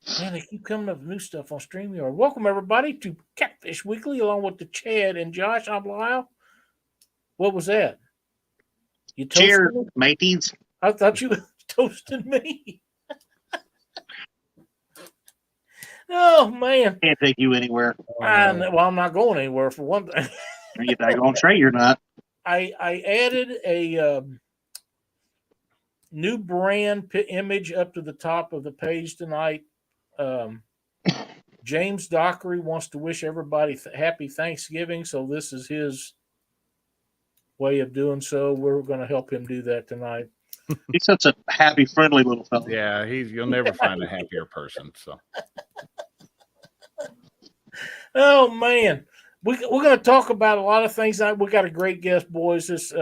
Man, they keep coming up with new stuff on StreamYard. Welcome, everybody, to Catfish Weekly, along with the Chad and Josh. I'm Lyle. What was that? You toasted Cheers, me? mateys. I thought you toasted me. Oh, man. Can't take you anywhere. Well, I'm not going anywhere for one thing. You daggone straight you're not. I added a new brand image up to the top of the page tonight. James Dockery wants to wish everybody happy Thanksgiving, so this is his way of doing so. We're going to help him do that tonight. He's such a happy, friendly little fellow. Yeah, you'll never find a happier person. So, oh man, we're going to talk about a lot of things. We got a great guest, boys. This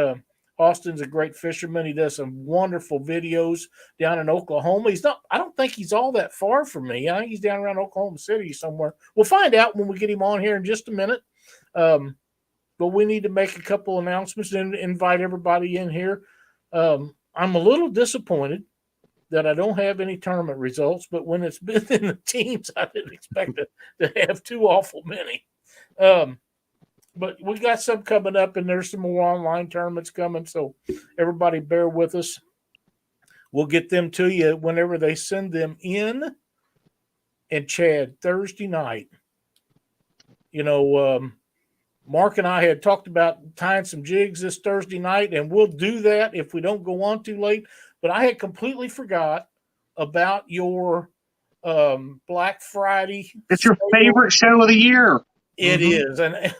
Austin's a great fisherman. He does some wonderful videos down in Oklahoma. He's not. I don't think he's all that far from me. I think he's down around Oklahoma City somewhere. We'll find out when we get him on here in just a minute. But we need to make a couple announcements and invite everybody in here. I'm a little disappointed that I don't have any tournament results, but when it's been in the teams, I didn't expect to have too awful many. But we got some coming up, and there's some more online tournaments coming, so everybody bear with us. We'll get them to you whenever they send them in. And Chad, Thursday night, Mark and I had talked about tying some jigs this Thursday night, and we'll do that if we don't go on too late. But I had completely forgot about your Black Friday. It's your favorite show of the year. It is, and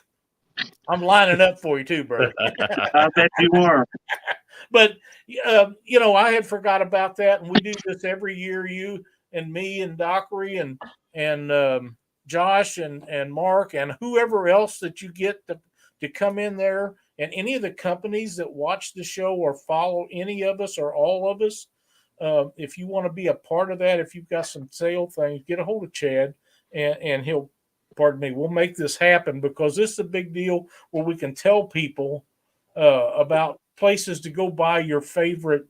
I'm lining up for you too, bro. I bet you are. But I had forgot about that, and we do this every year. You and me and Dockery and Josh and Mark and whoever else that you get to come in there, and any of the companies that watch the show or follow any of us or all of us. If you want to be a part of that, if you've got some sale things, get a hold of Chad and he'll. Pardon me, we'll make this happen because this is a big deal where we can tell people about places to go buy your favorite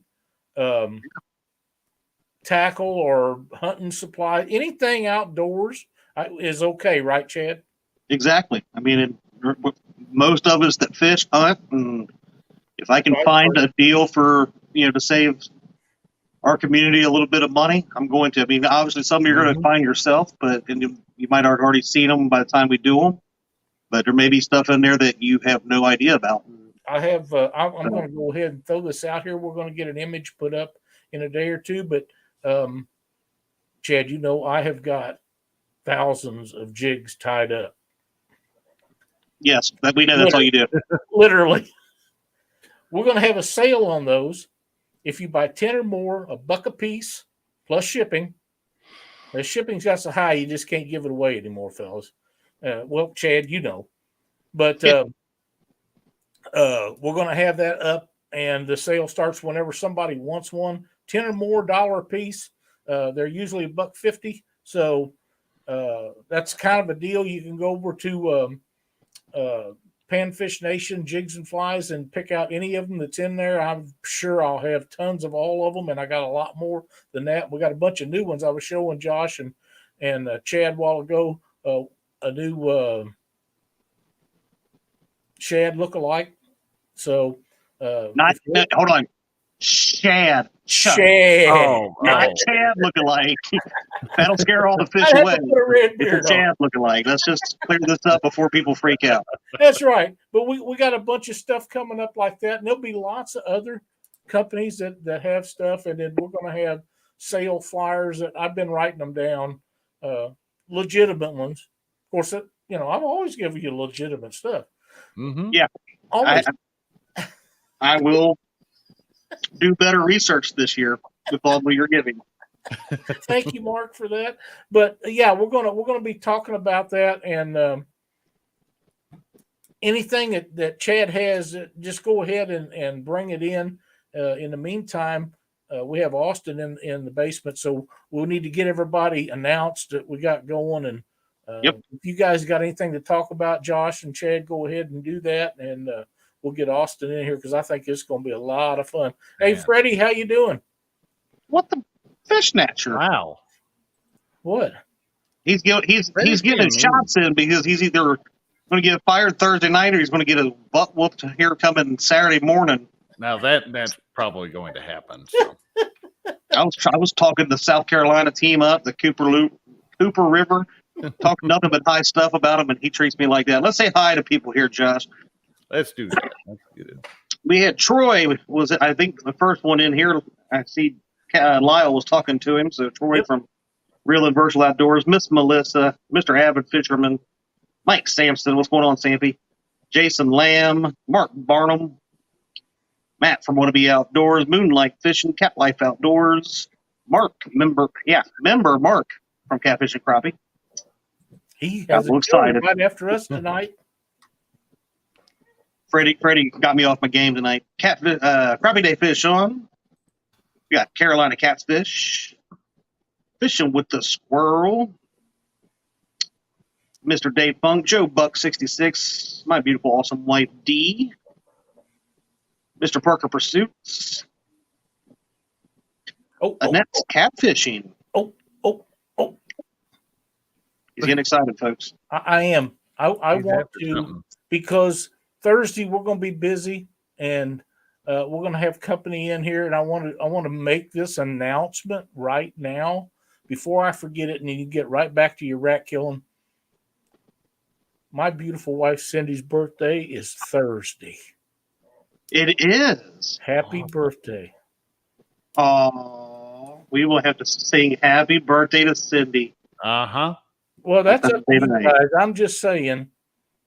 tackle or hunting supply. Anything outdoors is okay, right, Chad? Exactly. I mean, most of us that fish hunt, and if I can find a deal for, to save our community a little bit of money, I'm going to. I mean, obviously some you're going to find yourself, but you might have already seen them by the time we do them. But there may be stuff in there that you have no idea about. I have. I'm going to go ahead and throw this out here. We're going to get an image put up in a day or two. But Chad, I have got thousands of jigs tied up. Yes, we know that's all you do. Literally. We're going to have a sale on those. If you buy 10 or more, $1 a piece, plus shipping. The shipping's got so high, you just can't give it away anymore, fellas. Well, Chad, But we're going to have that up, and the sale starts whenever somebody wants one. 10 or more $1 a piece. They're usually $1.50. So that's kind of a deal. You can go over to Panfish Nation Jigs and Flies and pick out any of them that's in there. I'm sure I'll have tons of all of them, and I got a lot more than that. We got a bunch of new ones. I was showing Josh and Chad a while ago a new Shad lookalike. So hold on, Shad. Shad. Not Chad lookalike. That'll scare all the fish away. It's a Chad lookalike. Let's just clear this up before people freak out. That's right. But we got a bunch of stuff coming up like that, and there'll be lots of other companies that have stuff, and then we're going to have sale flyers that I've been writing them down, legitimate ones. Of course, I'm always giving you legitimate stuff. Mm-hmm. Yeah. Always. I will do better research this year with all that you're giving. Thank you, Mark, for that. But yeah, we're gonna be talking about that, and anything that Chad has, just go ahead and bring it in. In the meantime, we have Austin in the basement, so we'll need to get everybody announced that we got going. And if you guys got anything to talk about, Josh and Chad, go ahead and do that, and we'll get Austin in here because I think it's going to be a lot of fun. Hey, Freddie, how you doing? What the fish snatcher? Wow. What? He's getting his shots in because he's either going to get fired Thursday night or he's going to get a butt whooped here coming Saturday morning. Now that's probably going to happen. So. I was talking the South Carolina team up, the Cooper River, talking nothing but high stuff about him, and he treats me like that. Let's say hi to people here, Josh. Let's do that. Let's get it. We had Troy was I think the first one in here. I see Lyle was talking to him. So Troy from Real and Virtual Outdoors, Miss Melissa, Mr. Avid Fisherman, Mike Sampson. What's going on, Sampy? Jason Lamb, Mark Barnum, Matt from Wannabe Outdoors, Moonlight Fishing, Cat Life Outdoors, Mark, member Mark from Catfish and Crappie. He has a excited right after us tonight. Freddie got me off my game tonight. Crappie Day Fish on. We got Carolina Catfish. Fishing with the Squirrel. Mr. Dave Funk, Joe Buck 66, My Beautiful Awesome Wife D. Mr. Parker Pursuits. Annette's Catfishing. He's getting excited, folks. I am. I want to, because Thursday we're going to be busy and we're going to have company in here, and I want to make this announcement right now before I forget it, and then you get right back to your rat killing. My beautiful wife Cindy's birthday is Thursday. It is. Happy birthday. Oh, we will have to sing happy birthday to Cindy. Uh-huh. Well, that's up to you guys. I'm just saying.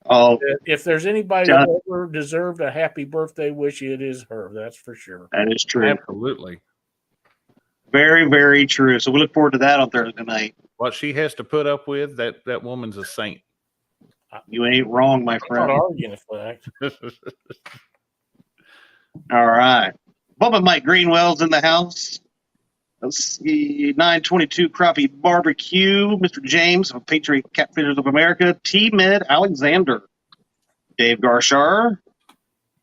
Oh, if there's anybody that ever deserved a happy birthday wish, it is her. That's for sure. That is true. Absolutely. Very, very true. So we look forward to that on Thursday night. What she has to put up with, that woman's a saint. You ain't wrong, my friend. I'm not arguing the fact. All right. Bubba Mike Greenwell's in the house. Let's see. 922 Crappie Barbecue. Mr. James of Patriot Catfishers of America. T-Med Alexander. Dave Garshar.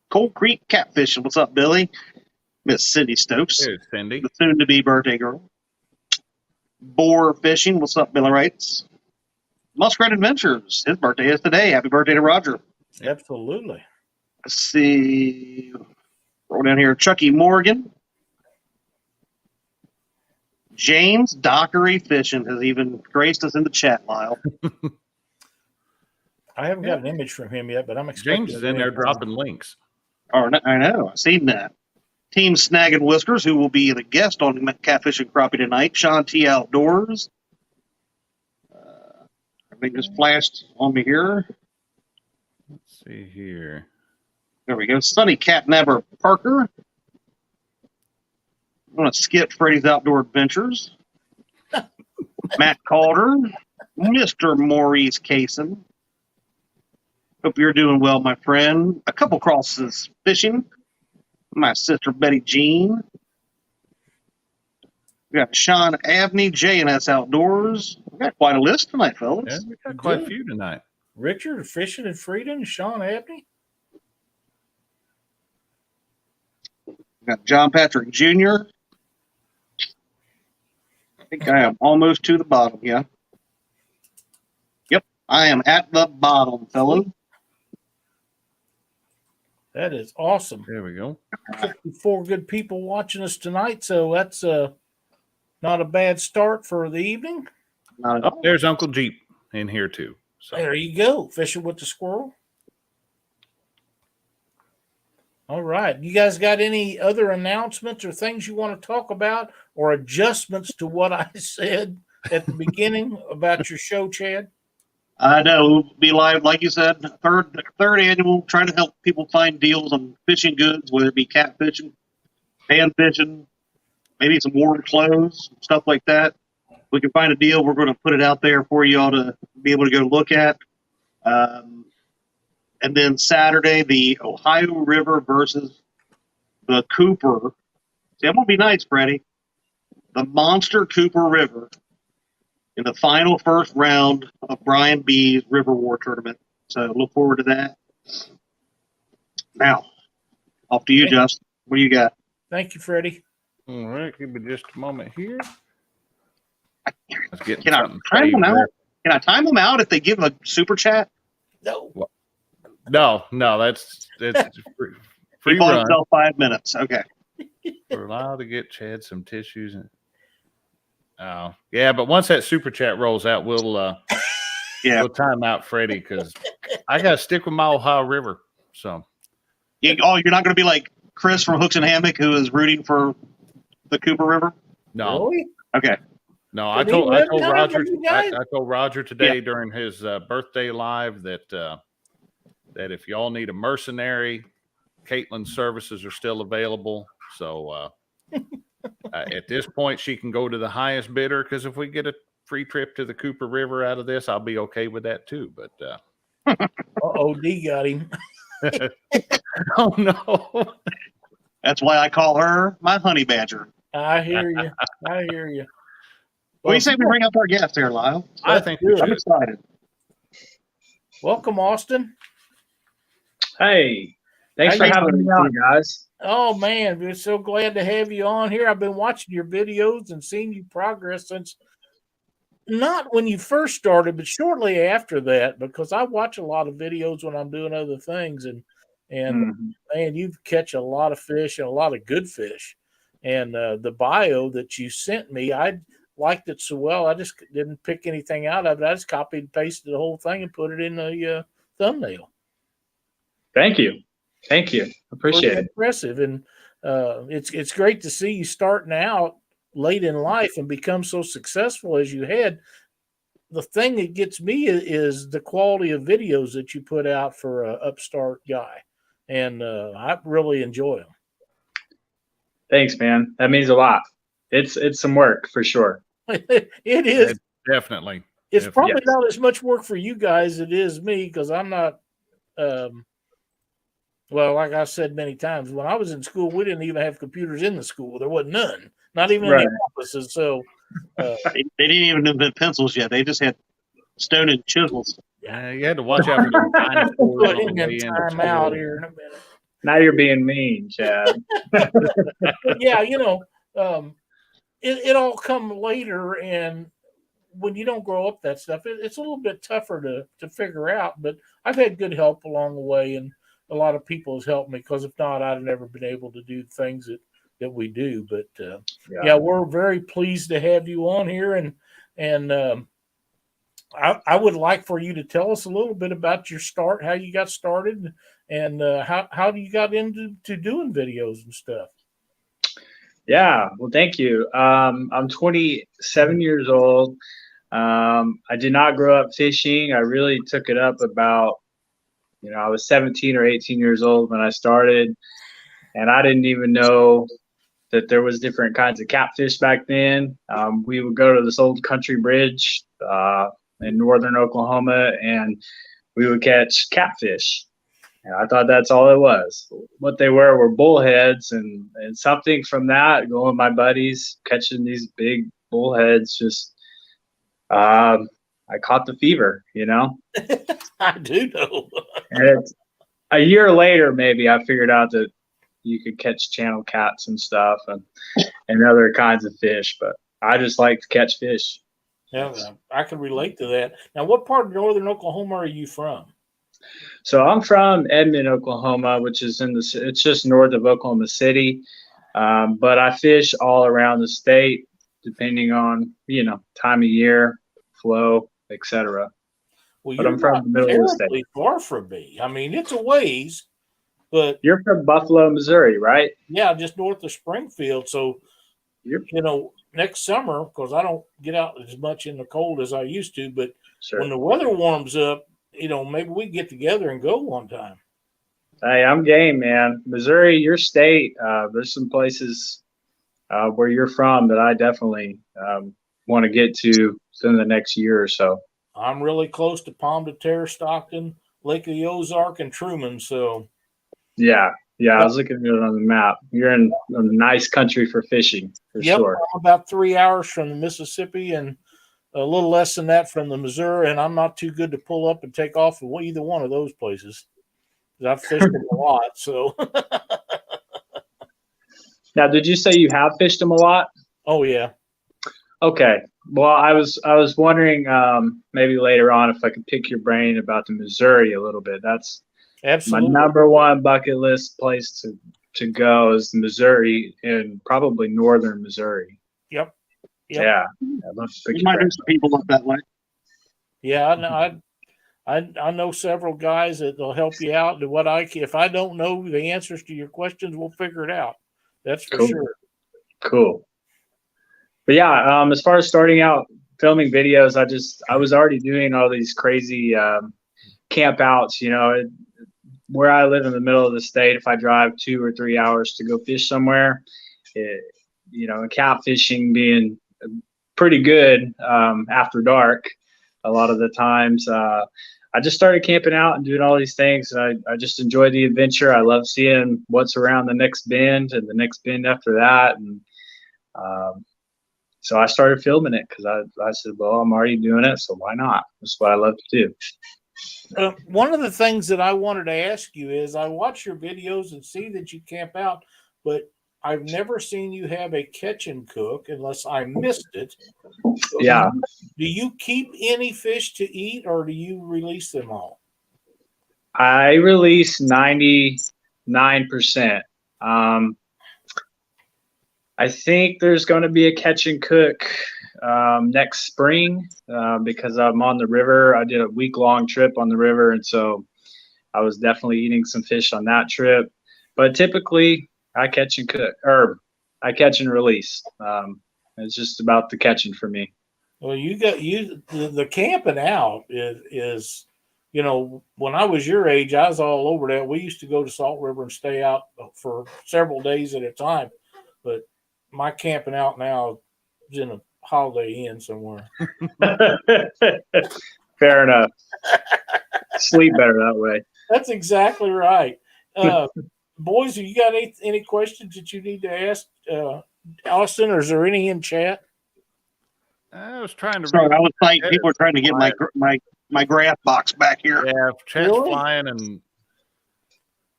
Cold Creek Catfishing. What's up, Billy? Miss Cindy Stokes. Hey, Cindy. The soon-to-be birthday girl. Boar Fishing. What's up, Billy Wrights? Muskrat Adventures. His birthday is today. Happy birthday to Roger. Absolutely. Let's see. Roll down here. Chucky Morgan. James Dockery Fishing has even graced us in the chat, Lyle. I haven't got an image from him yet, but I'm expecting. James is in there dropping links. Oh, I know. I've seen that. Team Snag and Whiskers, who will be the guest on Catfish and Crappie tonight. Sean T. Outdoors. Everything just flashed on me here. Let's see here. There we go. Sunny Catnapper Parker. I'm going to skip Freddy's Outdoor Adventures. Matt Calder. Mr. Maurice Cason. Hope you're doing well, my friend. A couple crosses fishing. My sister Betty Jean. We got Sean Abney, J&S Outdoors. We got quite a list tonight, fellas. Yeah, we got quite a few tonight. Richard Fishing and Freedom, Sean Abney. We got John Patrick Jr. I think I am almost to the bottom, yeah. Yep, I am at the bottom, fellas. That is awesome. There we go. 54 good people watching us tonight, so that's not a bad start for the evening. Oh, there's Uncle Jeep in here too. So. There you go, Fishing with the Squirrel. All right. You guys got any other announcements or things you want to talk about or adjustments to what I said at the beginning about your show, Chad? I know. We'll be live, like you said, third annual, trying to help people find deals on fishing goods, whether it be catfishing, pan fishing, maybe some warm clothes, stuff like that. If we can find a deal, we're going to put it out there for you all to be able to go look at. And then Saturday, the Ohio River versus the Cooper. See, I'm going to be nice, Freddie. The Monster Cooper River in the final first round of Brian B's River War Tournament. So look forward to that. Now, off to you, Justin. What do you got? Thank you, Freddie. All right, give me just a moment here. Let's get Can I something time saved them out? there. Can I time them out if they give a super chat? No. No, that's free, He free bought run. himself 5 minutes. Okay. We're allowed to get Chad some tissues. Oh, yeah, but once that super chat rolls out, we'll time out Freddie because I got to stick with my Ohio River. So, You're not going to be like Chris from Hooks and Hammock, who is rooting for the Cooper River. no, Really? Okay. no. I Did he told live down Roger. with you guys? I told Roger today during his birthday live that if y'all need a mercenary, Caitlin's services are still available. So at this point, she can go to the highest bidder because if we get a free trip to the Cooper River out of this, I'll be okay with that too. But D got him. oh no, That's why I call her my honey badger. I hear you. What do you say we bring up our guest here, Lyle? I think we good. I'm should. excited. Welcome, Austin. Hey, thanks for having me on, guys. Oh man, we're so glad to have you on here. I've been watching your videos and seeing you progress since not when you first started, but shortly after that, because I watch a lot of videos when I'm doing other things and man, you catch a lot of fish and a lot of good fish. And the bio that you sent me, I liked it so well. I just didn't pick anything out of it. I just copied and pasted the whole thing and put it in the thumbnail. Thank you. Appreciate it. Impressive, and it's great to see you starting out late in life and become so successful as you had. The thing that gets me is the quality of videos that you put out for an upstart guy, and I really enjoy them. Thanks, man. That means a lot. It's some work for sure. It is Definitely. It's probably not as much work for you guys as it is me because I'm not. Well, like I said many times, when I was in school, we didn't even have computers in the school. There wasn't none, not even in the offices. So they didn't even invent pencils yet. They just had stone and chisels. Yeah, you had to watch out for the dinosaurs put on the him way in in time school. out here in a minute. Now you're being mean, Chad. Yeah, it all come later, and when you don't grow up that stuff, it's a little bit tougher to figure out. But I've had good help along the way, and a lot of people has helped me because if not, I'd have never been able to do things that we do. But we're very pleased to have you on here, and I would like for you to tell us a little bit about your start, how you got started, and how you got into doing videos and stuff. Yeah, well, thank you. I'm 27 years old. I did not grow up fishing. I really took it up about, I was 17 or 18 years old when I started, and I didn't even know that there was different kinds of catfish back then. We would go to this old country bridge in northern Oklahoma, and we would catch catfish. And I thought that's all it was. What they were bullheads, and something from that, going with my buddies, catching these big bullheads, just I caught the fever, I do know. And a year later, maybe I figured out that you could catch channel cats and stuff and other kinds of fish, but I just like to catch fish. Yeah, I can relate to that. Now, what part of northern Oklahoma are you from? So I'm from Edmond, Oklahoma, which is it's just north of Oklahoma City. But I fish all around the state, depending on, time of year, flow, etc. Well, but I'm from the middle of the state. Far from me. I mean, it's a ways, but you're from Buffalo, Missouri, right? Yeah, just north of Springfield. So, next summer, because I don't get out as much in the cold as I used to, but when the weather warms up, maybe we get together and go one time. Hey, I'm game, man. Missouri, your state, there's some places where you're from that I definitely want to get to within the next year or so. I'm really close to Palm de Terre, Stockton, Lake of the Ozark, and Truman. So, yeah, I was looking at it on the map. You're in a nice country for fishing, for sure. I'm about 3 hours from the Mississippi and a little less than that from the Missouri, and I'm not too good to pull up and take off of either one of those places. I've fished them a lot. So, now, did you say you have fished them a lot? Oh yeah. Okay. Well, I was wondering maybe later on if I could pick your brain about the Missouri a little bit. That's Absolutely. my number one bucket list place to go is the Missouri, and probably northern Missouri. Yep. Yeah. I'd love to pick You your might brain. know some people up that way. Yeah, I know several guys that will help you out. And if I don't know the answers to your questions, we'll figure it out. That's for Cool. sure. Cool. But yeah, as far as starting out filming videos, I was already doing all these crazy camp outs. You know, where I live in the middle of the state, if I drive 2 or 3 hours to go fish somewhere, and catfishing being pretty good after dark, a lot of the times. I just started camping out and doing all these things. I just enjoy the adventure. I love seeing what's around the next bend and the next bend after that. And so I started filming it because I said, well, I'm already doing it, so why not? That's what I love to do. One of the things that I wanted to ask you is I watch your videos and see that you camp out, but I've never seen you have a catch and cook unless I missed it. Yeah. Do you keep any fish to eat or do you release them all? I release 99%. I think there's going to be a catch and cook next spring because I'm on the river. I did a week-long trip on the river, and so I was definitely eating some fish on that trip. But typically, I catch and cook, or I catch and release. It's just about the catching for me. Well, the camping out is when I was your age, I was all over that. We used to go to Salt River and stay out for several days at a time, but my camping out now is in a Holiday Inn somewhere. Fair enough. Sleep better that way. That's exactly right. Boys, have you got any questions that you need to ask Austin, or is there any in chat? I was trying to. Sorry, I was like, people are trying to get my graph box back here. Yeah, chat's Really? flying, and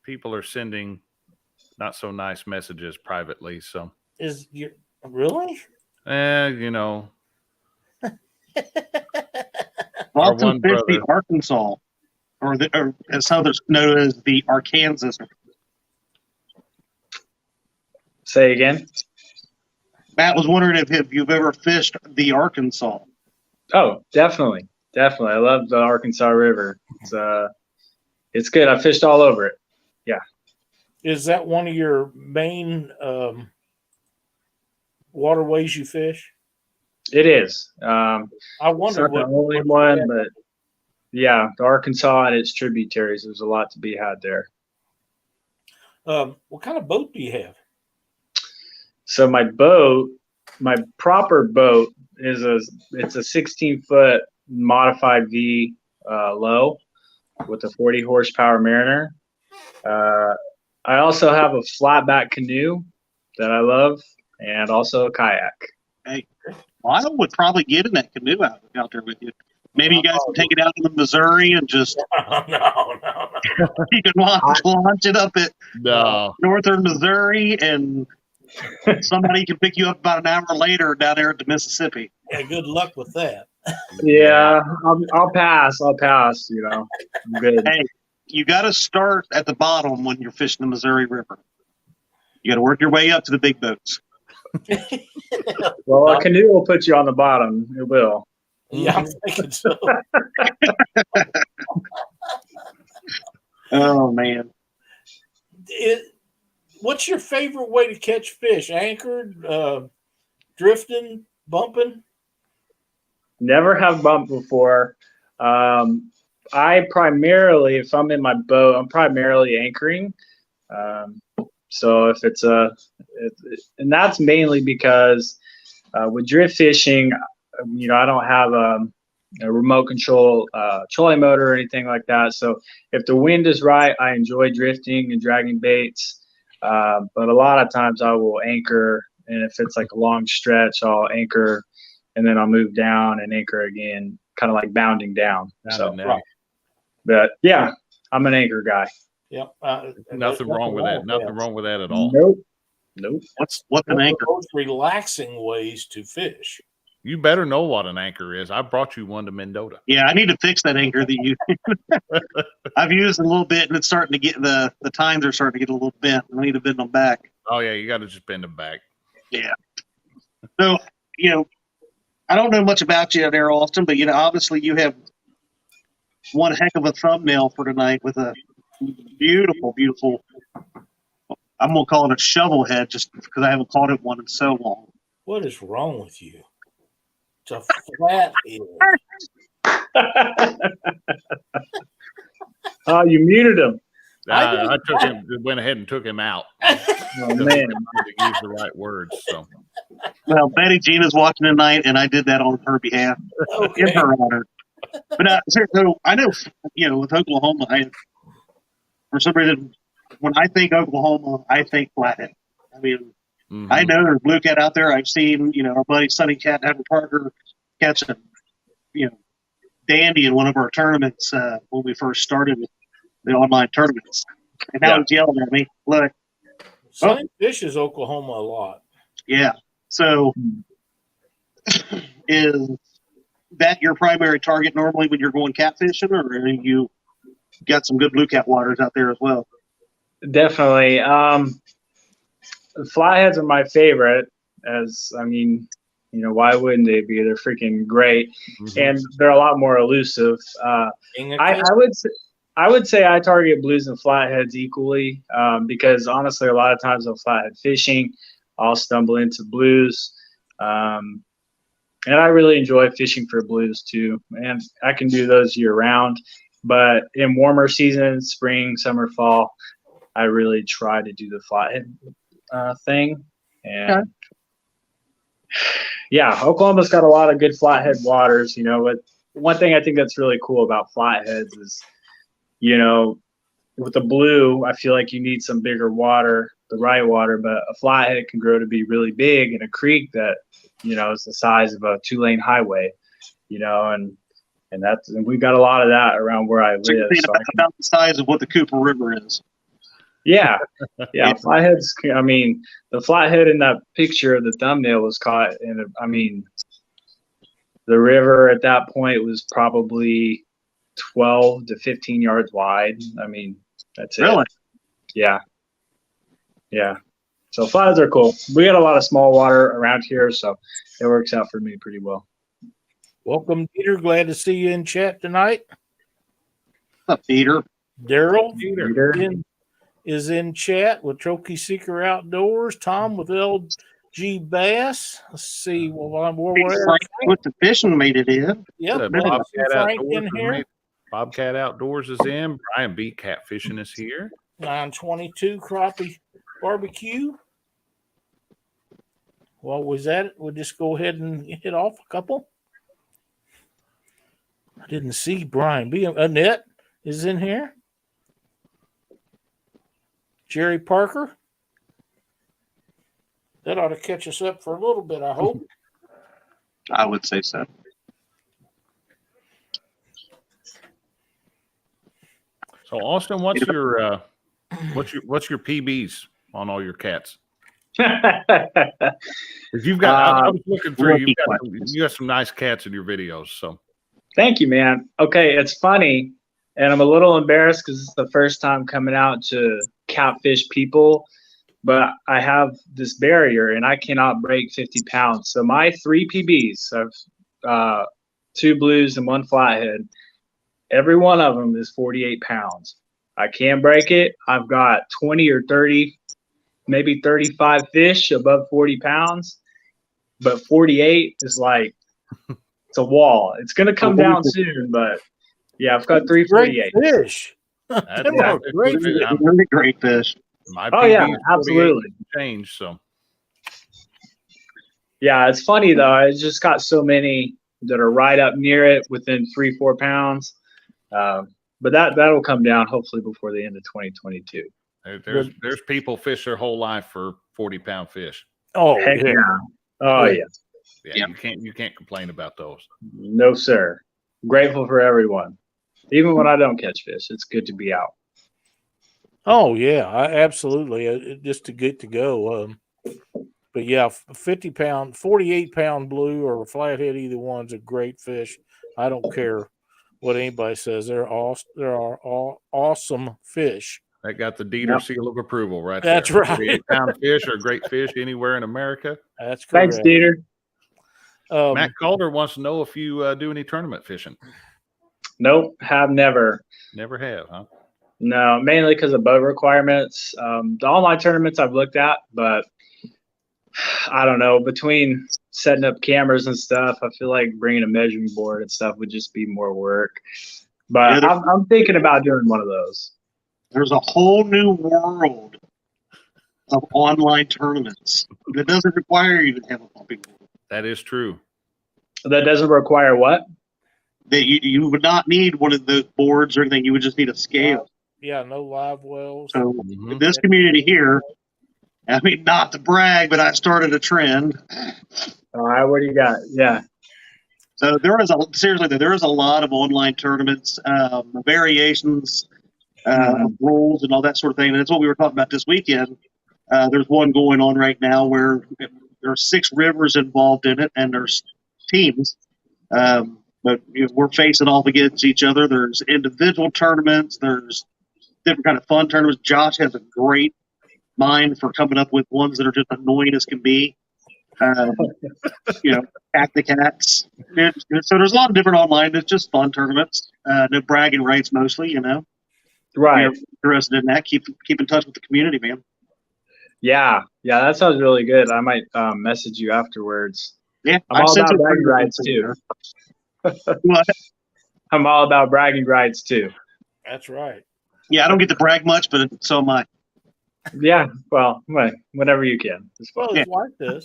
people are sending not so nice messages privately. So Really? Our Lots one of fish, the brother. Arkansas, or as others know as the Arkansas. Say again. Matt was wondering if you've ever fished the Arkansas. Oh, definitely. I love the Arkansas River. It's good. I fished all over it. Yeah. Is that one of your main waterways you fish? It is. I It's wonder not the only one, but yeah, the Arkansas and its tributaries. There's a lot to be had there. What kind of boat do you have? So my proper boat is it's a 16-foot modified V low with a 40 horsepower Mariner. I also have a flatback canoe that I love, and also a kayak. Hey, Lyle would probably get in that canoe out there with you. Maybe you guys can take it out in the Missouri and just No. you can launch it up at northern Missouri, and somebody can pick you up about an hour later down there at the Mississippi. Yeah, good luck with that. Yeah, I'll pass. I'm good. Hey, you got to start at the bottom when you're fishing the Missouri River. You got to work your way up to the big boats. Well, a canoe will put you on the bottom. It will. Yeah, I'm thinking so. Oh man. What's your favorite way to catch fish? Anchored, drifting, bumping? Never have bumped before. I primarily, if I'm in my boat, I'm primarily anchoring. So if it's and that's mainly because with drift fishing, I don't have a remote control trolling motor or anything like that. So if the wind is right, I enjoy drifting and dragging baits. But a lot of times I will anchor, and if it's like a long stretch, I'll anchor, and then I'll move down and anchor again, kind of like bounding down. Right. But yeah, I'm an anchor guy. Yep. Nothing wrong with that. Nothing wrong with that at all. Nope. What's an anchor? Most relaxing ways to fish. You better know what an anchor is. I brought you one to Mendota. Yeah, I need to fix that anchor that you. I've used it a little bit, and it's starting to get the tines are starting to get a little bent. I need to bend them back. Oh yeah, you got to just bend them back. Yeah. So I don't know much about you there, Austin, but obviously you have one heck of a thumbnail for tonight with a beautiful, beautiful. I'm gonna call it a shovel head just because I haven't called it one in so long. What is wrong with you? It's a flat head. Oh, you muted him. I went ahead and took him out. Oh man, to use the right words. So, well, Betty Gina's watching tonight, and I did that on her behalf, in her honor. But so I know, with Oklahoma, for some reason, when I think Oklahoma, I think flathead. I mean, I know there's blue cat out there. I've seen, our buddy Sonny Cat and Evan Parker catch a, dandy in one of our tournaments when we first started the online tournaments. And now he's yelling at me. Look, Sonny fishes Oklahoma a lot. Yeah. So is that your primary target normally when you're going catfishing, or you got some good blue cat waters out there as well? definitely. Flatheads are my favorite. Why wouldn't they be? They're freaking great, and they're a lot more elusive. I would say I target blues and flatheads equally because honestly, a lot of times on flathead fishing, I'll stumble into blues, and I really enjoy fishing for blues too. And I can do those year round, but in warmer seasons, spring, summer, fall, I really try to do the flathead thing. And yeah, Oklahoma's got a lot of good flathead waters, but one thing I think that's really cool about flatheads is, with the blue, I feel like you need some bigger water, the right water, but a flathead can grow to be really big in a creek that, is the size of a 2-lane highway, and we've got a lot of that around where I live. So about the size of what the Cooper River is. Yeah. Flatheads. The flathead in that picture of the thumbnail was caught in the river at that point was probably 12 to 15 yards wide. That's it. Really? Yeah. So flatheads are cool. We got a lot of small water around here, so it works out for me pretty well. Welcome, Peter. Glad to see you in chat tonight. What's up, Peter? Daryl is in chat with Trophy Seeker Outdoors. Tom with LG Bass. Let's see. With the fishing made it in. Yep. Frank in here. Bobcat Outdoors is in. Brian Beat Catfishing is here. 922 Crappie Barbecue. Well, was that it? We'll just go ahead and hit off a couple. I didn't see Brian. Annette is in here. Jerry Parker. That ought to catch us up for a little bit, I hope. I would say so. So, Austin, what's your PBs on all your cats? If you've got, I was looking through. You got some nice cats in your videos. So, thank you, man. Okay, it's funny, and I'm a little embarrassed because it's the first time coming out to catfish people, but I have this barrier and I cannot break 50 pounds. So my 3 PBs, I've 2 blues and 1 flathead. Every one of them is 48 pounds. I can't break it. I've got 20 or 30, maybe 35 fish above 40 pounds, but 48 is like, it's a wall. It's going to come down soon, but yeah, I've got 3 48. Great fish. Great fish. Absolutely. Change, so. Yeah, it's funny though. I just got so many that are right up near it within 3-4 pounds. But that'll come down hopefully before the end of 2022. There's people fish their whole life for 40-pound fish. Oh, heck yeah. Oh yeah. Yeah, you can't complain about those. No, sir. Grateful for everyone. Even when I don't catch fish, it's good to be out. Oh yeah, absolutely. Just to get to go. But But yeah, 50-pound, 48-pound blue or flathead, either one's a great fish. I don't care what anybody says. They're all awesome fish. That got the Dieter Yep. seal of approval right That's there. right. 48-pound fish are a great fish anywhere in America. That's correct. Thanks, Dieter. Matt Calder wants to know if you do any tournament fishing. Nope, have never. Never have, huh? No, mainly because of boat requirements. The online tournaments I've looked at, but I don't know. Between setting up cameras and stuff, I feel like bringing a measuring board and stuff would just be more work. But Yeah, I'm thinking about doing one of those. There's a whole new world of online tournaments that doesn't require you to have a pumping board. That is true. That doesn't require what? That you would not need one of those boards or anything. You would just need a scale. Yeah, no live wells. So Mhm. in this community here, I mean, not to brag, but I started a trend. All right, what do you got? Yeah. So there is a lot of online tournaments, variations, of rules and all that sort of thing. And that's what we were talking about this weekend. There's one going on right now where there are 6 rivers involved in it, and there's teams. But we're facing off against each other. There's individual tournaments. There's different kind of fun tournaments. Josh has a great mind for coming up with ones that are just annoying as can be. Act the cats. So there's a lot of different online. It's just fun tournaments. No bragging rights mostly, Right. If you're interested in that, keep in touch with the community, man. Yeah, that sounds really good. I might message you afterwards. Yeah, I'm all about some bragging pretty rights good too. What? I'm all about bragging rights too. That's right. Yeah, I don't get to brag much, but so am I. Yeah, well, whenever you can. It's fine. Well, it's like this.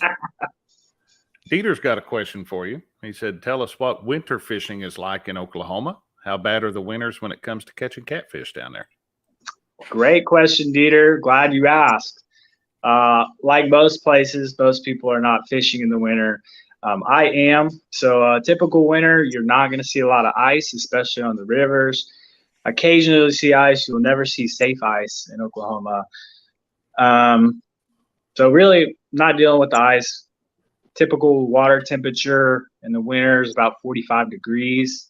Dieter's got a question for you. He said, tell us what winter fishing is like in Oklahoma. How bad are the winters when it comes to catching catfish down there? Great question, Dieter. Glad you asked. Like most places, most people are not fishing in the winter. I am. So typical winter, you're not going to see a lot of ice, especially on the rivers. Occasionally you'll see ice. You'll never see safe ice in Oklahoma. So really not dealing with the ice. Typical water temperature in the winter is about 45 degrees.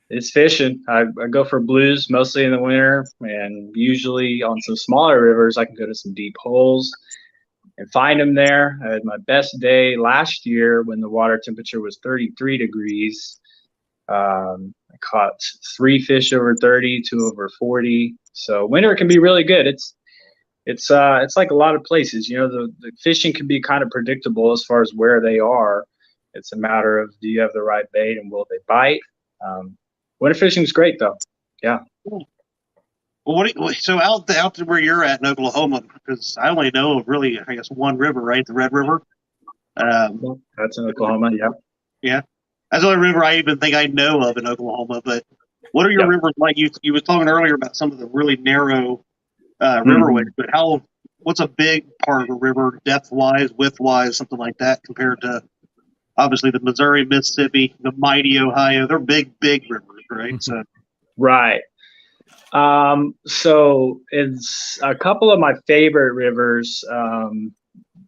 It's fishing. I go for blues mostly in the winter, and usually on some smaller rivers, I can go to some deep holes and find them there. I had my best day last year when the water temperature was 33 degrees. I caught 3 fish over 30, 2 over 40. So winter can be really good. It's like a lot of places. The fishing can be kind of predictable as far as where they are. It's a matter of, do you have the right bait and will they bite? Winter fishing is great though. Yeah. Well, so out to where you're at in Oklahoma, because I only know of really, I guess, one river, right? The Red River. That's in Oklahoma. Yeah. Yeah. That's the only river I even think I know of in Oklahoma. But what are your rivers like? You were talking earlier about some of the really narrow riverways, but what's a big part of a river, depth-wise, width-wise, something like that, compared to obviously the Missouri, Mississippi, the mighty Ohio? They're big rivers, right? So right. So it's a couple of my favorite rivers.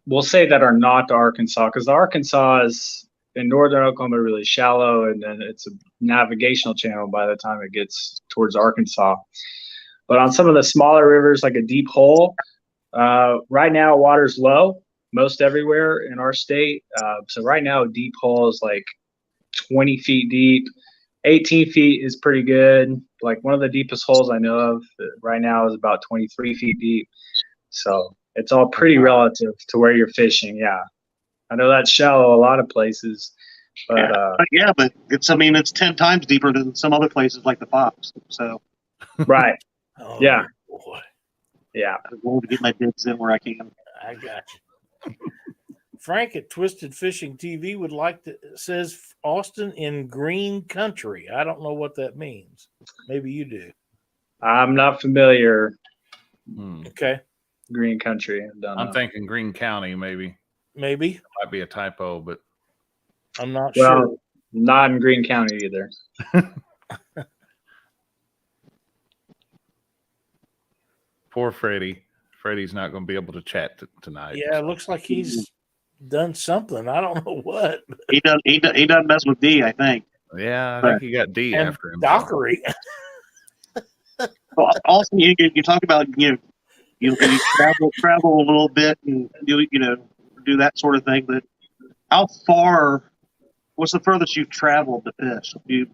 We'll say that are not the Arkansas, because the Arkansas is in northern Oklahoma really shallow, and then it's a navigational channel by the time it gets towards Arkansas. But on some of the smaller rivers, like a deep hole, right now water's low most everywhere in our state. So right now a deep hole is like 20 feet deep. 18 feet is pretty good. Like one of the deepest holes I know of right now is about 23 feet deep. So it's all pretty relative to where you're fishing. Yeah. I know that's shallow a lot of places, but but it's 10 times deeper than some other places like the Fox. So right. Oh, Yeah. Boy. Yeah. I'm going to get my digs in where I can. I got you. Frank at Twisted Fishing TV says Austin in green country. I don't know what that means. Maybe you do. I'm not familiar. Okay. Green country. I don't know. I'm thinking Greene County, maybe. Maybe. It might be a typo, but I'm not sure. Not in Greene County either. Poor Freddie. Freddie's not going to be able to chat tonight. Yeah, it looks like he's done something. I don't know what. He doesn't mess with D, I think. Yeah, I think he got D And after him. Dockery. Well, also, you talk about you travel a little bit and do that sort of thing. But how far? What's the furthest you've traveled to fish? You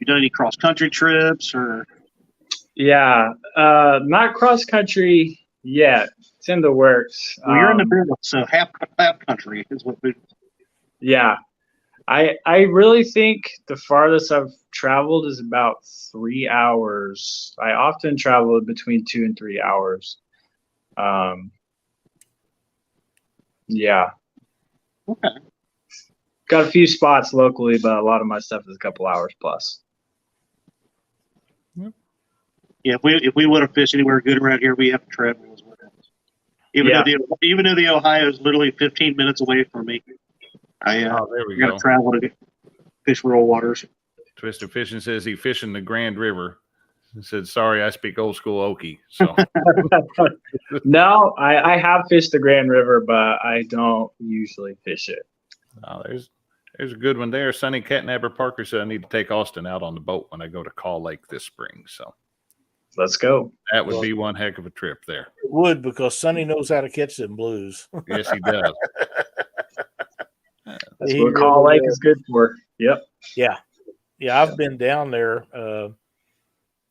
done any cross country trips or? Yeah, not cross country yet. It's in the works. Well, you're in the middle, so half country is what. Yeah, I really think the farthest I've traveled is about 3 hours. I often travel between 2 and 3 hours. Yeah. Okay. Got a few spots locally, but a lot of my stuff is a couple hours plus. Yeah, if we want to fish anywhere good around here, we have to travel as well. Even though the Ohio is literally 15 minutes away from me, there we got go. to travel to fish rural waters. Twisted Fishing says he fished in the Grand River. He said, "Sorry, I speak old school Okie." So No, I have fished the Grand River, but I don't usually fish it. there's a good one there. Sonny Catnapper Parker said, "I need to take Austin out on the boat when I go to Call Lake this spring." So Let's go. that would be one heck of a trip there. It would, because Sonny knows how to catch them blues. Yes, he does. That's what Call Lake is good for. Yep. Yeah. Yeah, I've been down there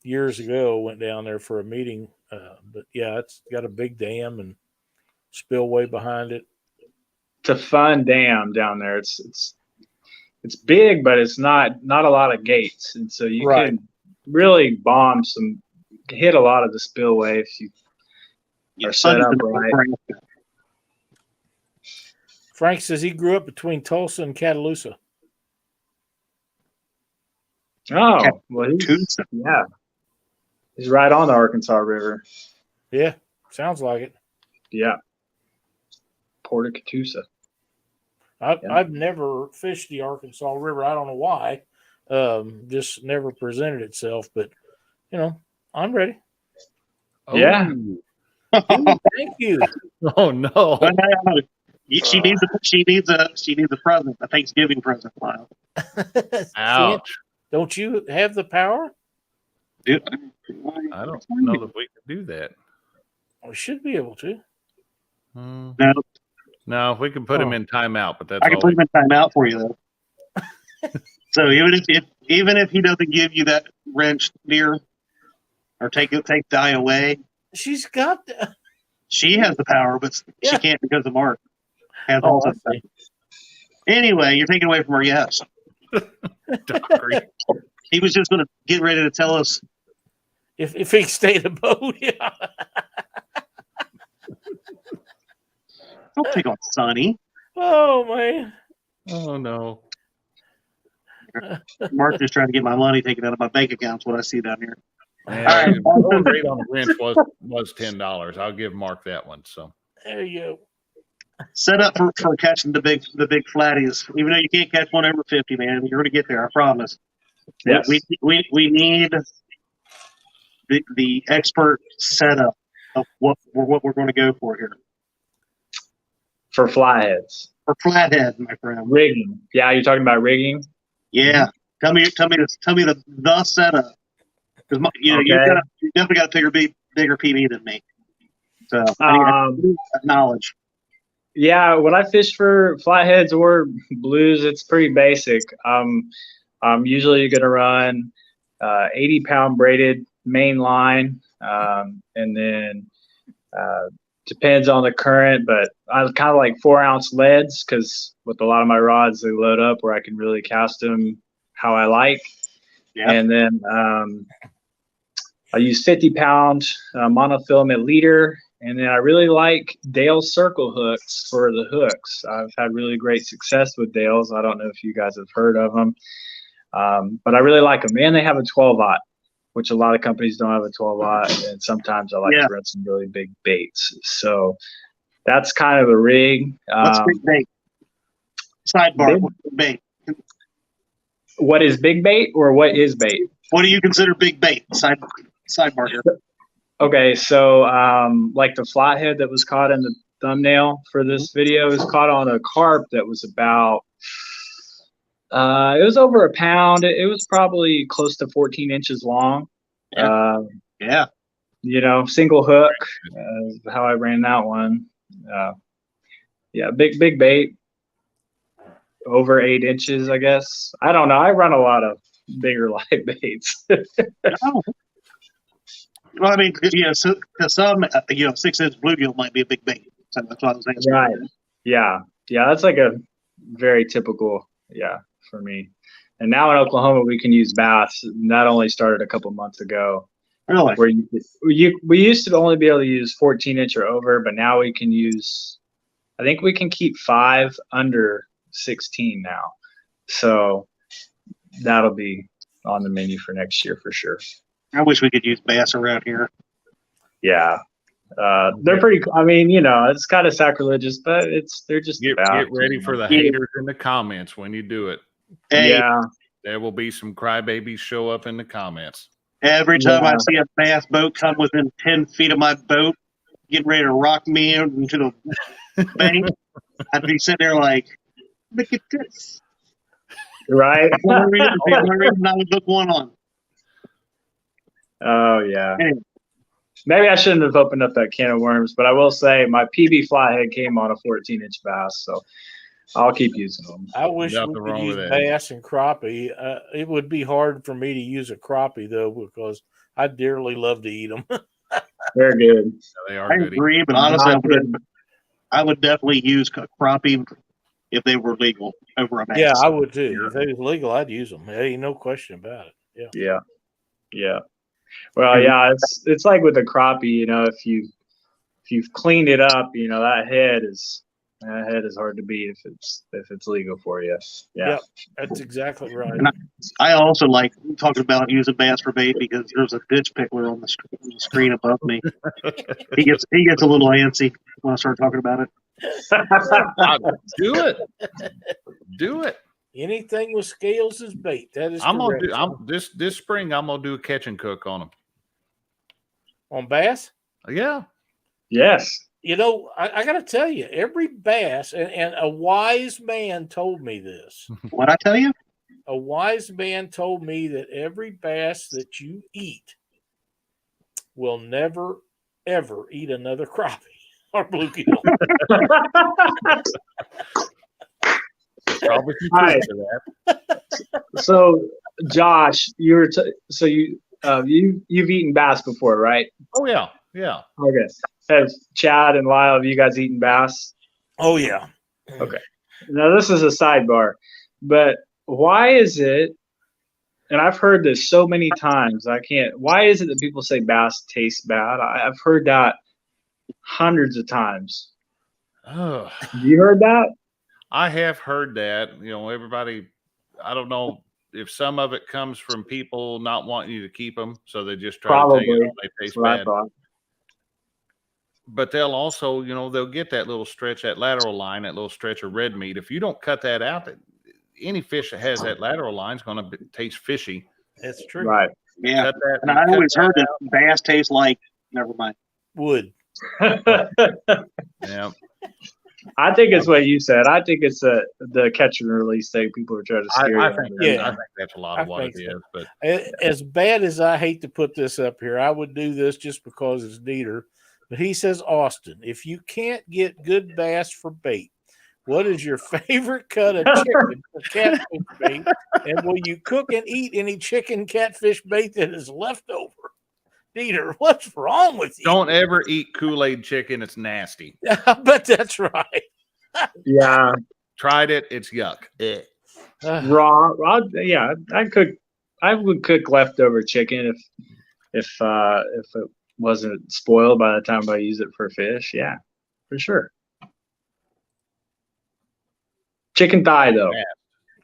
years ago, went down there for a meeting. But yeah, it's got a big dam and spillway behind it. It's a fun dam down there. It's big, but it's not a lot of gates. And so you can really hit a lot of the spillway if you are set up right. Frank says he grew up between Tulsa and Cataloosa. Oh, well, he's right on the Arkansas River. Yeah, sounds like it. Yeah. Port of Catoosa. I've never fished the Arkansas River. I don't know why. Just never presented itself, but I'm ready. Yeah. Thank you. Oh no. She needs a present, a Thanksgiving present, Lyle. Ouch. Don't you have the power? Dude, I don't know if we can do that. We should be able to. No, we can put him in timeout, but that's I can put him in timeout for you though. So even if he doesn't give you that wrench near or take the eye away, she's got that. She has the power, but she can't because of Mark. Anyway, you're taking away from her yes. He was just going to get ready to tell us if he stayed aboard. Yeah. Don't pick on Sonny. Oh man. Oh no. Mark's just trying to get my money taken out of my bank account. Is what I see down here. Man, all right. The rate on the wrench was $10. I'll give Mark that one. So there you go. Set up for catching the big flatties. Even though you can't catch one over 50, man, you're going to get there. I promise. Yes. We need the expert setup of what we're going to go for here. For flatheads. For flathead, my friend. Rigging. Yeah, you're talking about rigging? Yeah. Tell me the setup. Because you definitely got a bigger PB than me. So I need knowledge. Yeah, when I fish for flatheads or blues, it's pretty basic. I'm usually going to run 80-pound braided main line, and then depends on the current, but I kind of like 4-ounce leads because with a lot of my rods, they load up where I can really cast them how I like. Yeah. And then I use 50-pound monofilament leader. And then I really like Dale's circle hooks for the hooks. I've had really great success with Dale's. I don't know if you guys have heard of them, but I really like them. And they have a 12-aught, which a lot of companies don't have a 12-aught. And sometimes I like to run some really big baits. So that's kind of a rig. What's big bait? Sidebar. What's big bait? What is big bait or what is bait? What do you consider big bait? Sidebar here. Okay, so like the flathead that was caught in the thumbnail for this video is caught on a carp that was about it was over a pound. It was probably close to 14 inches long. Yeah. You know, single hook, how I ran that one. Yeah, big bait, over 8 inches, I guess. I don't know. I run a lot of bigger live baits. Oh. Well, I mean, yeah, so, to some, 6-inch bluegill might be a big bait. So that's what I was asking. Right. Yeah. Yeah, that's like a very typical, for me. And now in Oklahoma, we can use bass. And that only started a couple months ago. Really? Where we used to only be able to use 14-inch or over, but now we can use, I think we can keep 5 under 16 now. So that'll be on the menu for next year for sure. I wish we could use bass around here. Yeah. They're pretty, I mean, it's kind of sacrilegious, but they're just Get ready for the haters in the comments when you do it. Hey, yeah. There will be some crybabies show up in the comments. every time I see a bass boat come within 10 feet of my boat, getting ready to rock me into the bank, I'd be sitting there like, look at this. Right. The only reason I would look one on. Oh, yeah. Anyway. Maybe I shouldn't have opened up that can of worms, but I will say my PB flathead came on a 14-inch bass, so I'll keep using them. I wish we could use bass and crappie. It would be hard for me to use a crappie, though, because I dearly love to eat them. They're good. They are good. I agree, but honestly, I would definitely use crappie if they were legal over a bass. Yeah, I would too. If they was legal, I'd use them. There ain't no question about it. Yeah. Well, yeah, it's like with the crappie, if you've cleaned it up, that head is hard to beat if it's legal for you. Yeah. Yep, that's exactly right. And I also like talking about using bass for bait because there's a ditch pickler on the screen above me. He gets a little antsy when I start talking about it. Do it. Anything with scales is bait. That is correct. This spring I'm gonna do a catch and cook on them. On bass? Yeah. Yes. I got to tell you, every bass, and a wise man told me this. What'd I tell you? A wise man told me that every bass that you eat will never, ever eat another crappie or bluegill. Probably So, Josh, you've eaten bass before, right? Oh yeah. Okay. Have Chad and Lyle, have you guys eaten bass? Oh yeah. Okay. Now this is a sidebar, but why is it? And I've heard this so many times. Why is it that people say bass tastes bad? I've heard that hundreds of times. Oh. You heard that? I have heard that. Everybody, I don't know if some of it comes from people not wanting you to keep them, so they just try to tell you they taste bad. But they'll also, they'll get that little stretch, that lateral line, that little stretch of red meat. If you don't cut that out, any fish that has that lateral line is going to taste fishy. That's true. Right. Yeah. And I always heard that bass tastes like, never mind. Wood. Yeah. I think it's what you said. I think it's the catch and release thing people are trying to scare I you. think that's a lot of what it is. But as bad as I hate to put this up here, I would do this just because it's Dieter. But he says, Austin, if you can't get good bass for bait, what is your favorite cut of chicken for catfish bait? And will you cook and eat any chicken catfish bait that is left over? Dieter, what's wrong with you? Don't ever eat Kool-Aid chicken. It's nasty. I bet that's right. Yeah. Tried it. It's yuck. Raw. I would cook leftover chicken if it wasn't spoiled by the time I use it for fish. Yeah, for sure. Chicken thigh, though.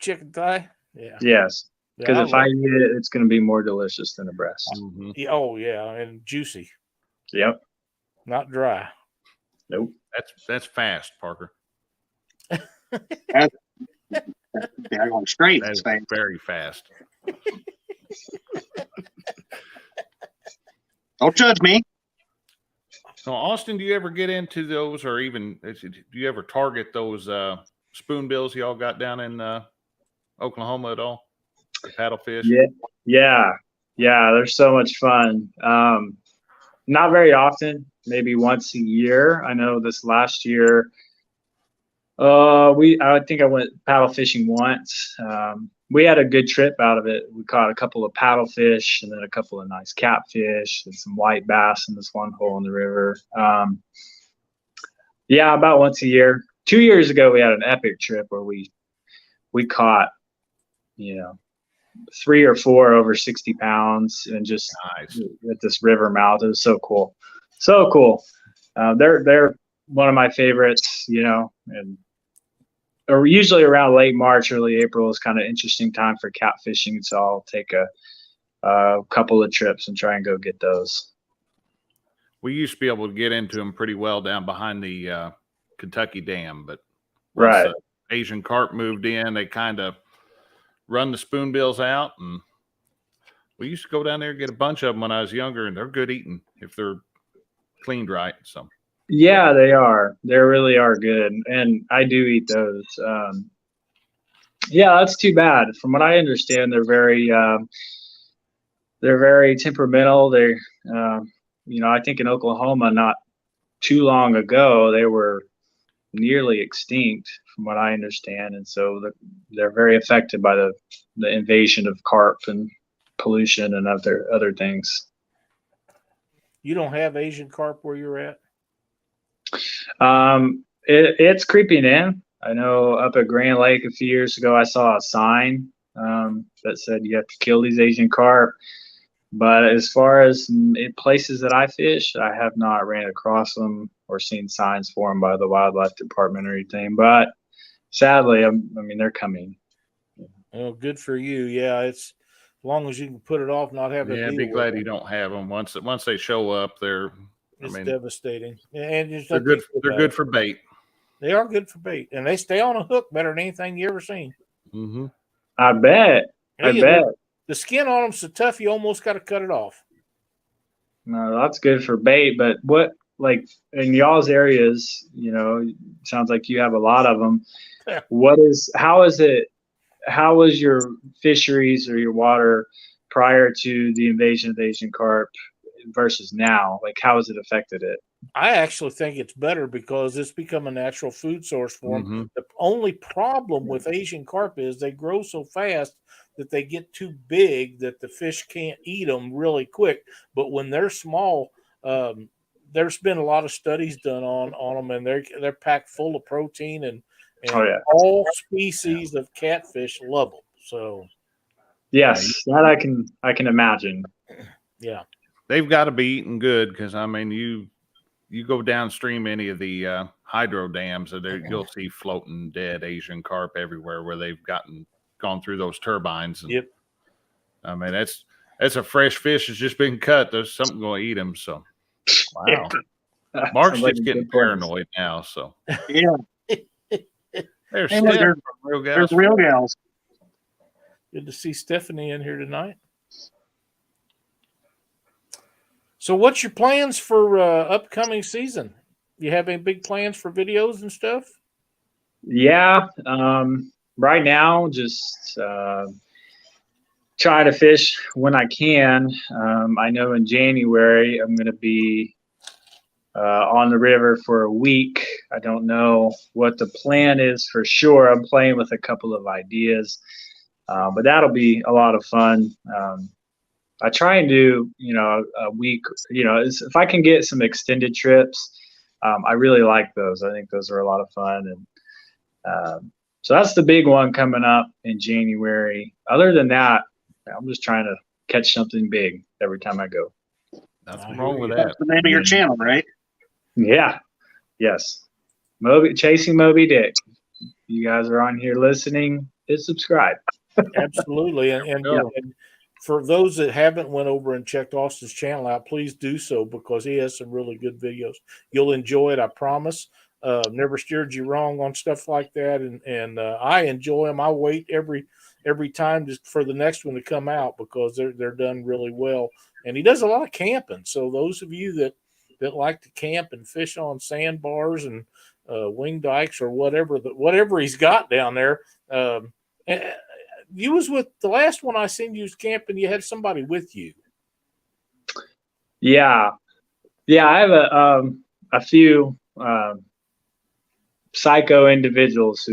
Chicken thigh? Yeah. Yes. Because if I eat it, it's going to be more delicious than a breast. Mm-hmm. Oh, yeah, and juicy. Yep. Not dry. Nope. That's fast, Parker. They're going straight. That's very fast. Don't judge me. So, Austin, do you ever get into those, or even do you ever target those spoonbills y'all got down in Oklahoma at all? The paddlefish? Yeah. They're so much fun. Not very often, maybe once a year. I know this last year, I think I went paddle fishing once. We had a good trip out of it. We caught a couple of paddlefish and then a couple of nice catfish and some white bass in this one hole in the river. Yeah, about once a year. 2 years ago, we had an epic trip where we caught, 3 or 4 over 60 pounds and just Nice. at this river mouth. It was so cool. So cool. They're one of my favorites, or usually around late March, early April is kind of interesting time for catfishing. So I'll take a couple of trips and try and go get those. We used to be able to get into them pretty well down behind the Kentucky Dam, but Right. once the Asian carp moved in, they kind of run the spoonbills out, and we used to go down there and get a bunch of them when I was younger, and they're good eating if they're cleaned right. So Yeah, they are. They really are good, and I do eat those. Yeah, that's too bad. From what I understand, they're very temperamental. I think in Oklahoma, not too long ago, they were nearly extinct, from what I understand, and so they're very affected by the invasion of carp and pollution and other things. You don't have Asian carp where you're at? It's creeping in. I know up at Grand Lake a few years ago, I saw a sign that said you have to kill these Asian carp. But as far as in places that I fish, I have not ran across them or seen signs for them by the wildlife department or anything. But sadly, they're coming. Oh, good for you. Yeah, it's as long as you can put it off, not have to deal be with glad it. you don't have them. Once they show up, It's devastating. And they're good. They're good for bait. They are good for bait, and they stay on a hook better than anything you ever seen. Mm-hmm. I bet. The skin on them so tough, you almost got to cut it off. No, that's good for bait. But what, like in y'all's areas, sounds like you have a lot of them. How was your fisheries or your water prior to the invasion of the Asian carp versus now? Like, how has it affected it? I actually think it's better because it's become a natural food source for them. Mm-hmm. The only problem with Asian carp is they grow so fast that they get too big that the fish can't eat them really quick. But when they're small, there's been a lot of studies done on them, and they're packed full of protein, and all species of catfish love them. So, yes, that I can imagine. Yeah, they've got to be eating good because you go downstream any of the hydro dams, you'll see floating dead Asian carp everywhere where they've gone through those turbines. And, yep. That's a fresh fish that's just been cut. There's something going to eat them. So, wow. Mark's just getting paranoid now. So, yeah, there's real gals. Good to see Stephanie in here tonight. So what's your plans for upcoming season? You have any big plans for videos and stuff? Yeah. Right now, just try to fish when I can. I know in January, I'm going to be on the river for a week. I don't know what the plan is for sure. I'm playing with a couple of ideas, but that'll be a lot of fun. I try and do, a week, if I can get some extended trips, I really like those. I think those are a lot of fun. And so that's the big one coming up in January. Other than that, I'm just trying to catch something big every time I go. Nothing wrong with that. That's the name of your channel, right? Yeah. Yes. Chasing Moby Dick. You guys are on here listening, hit subscribe. Absolutely. And for those that haven't went over and checked Austin's channel out, please do so because he has some really good videos. You'll enjoy it, I promise. Never steered you wrong on stuff like that, and I enjoy them. I wait every time just for the next one to come out because they're done really well. And he does a lot of camping. So those of you that that like to camp and fish on sandbars and wing dikes or whatever he's got down there. You was with the last one I seen you was camping. You had somebody with you. Yeah. I have a few psycho individuals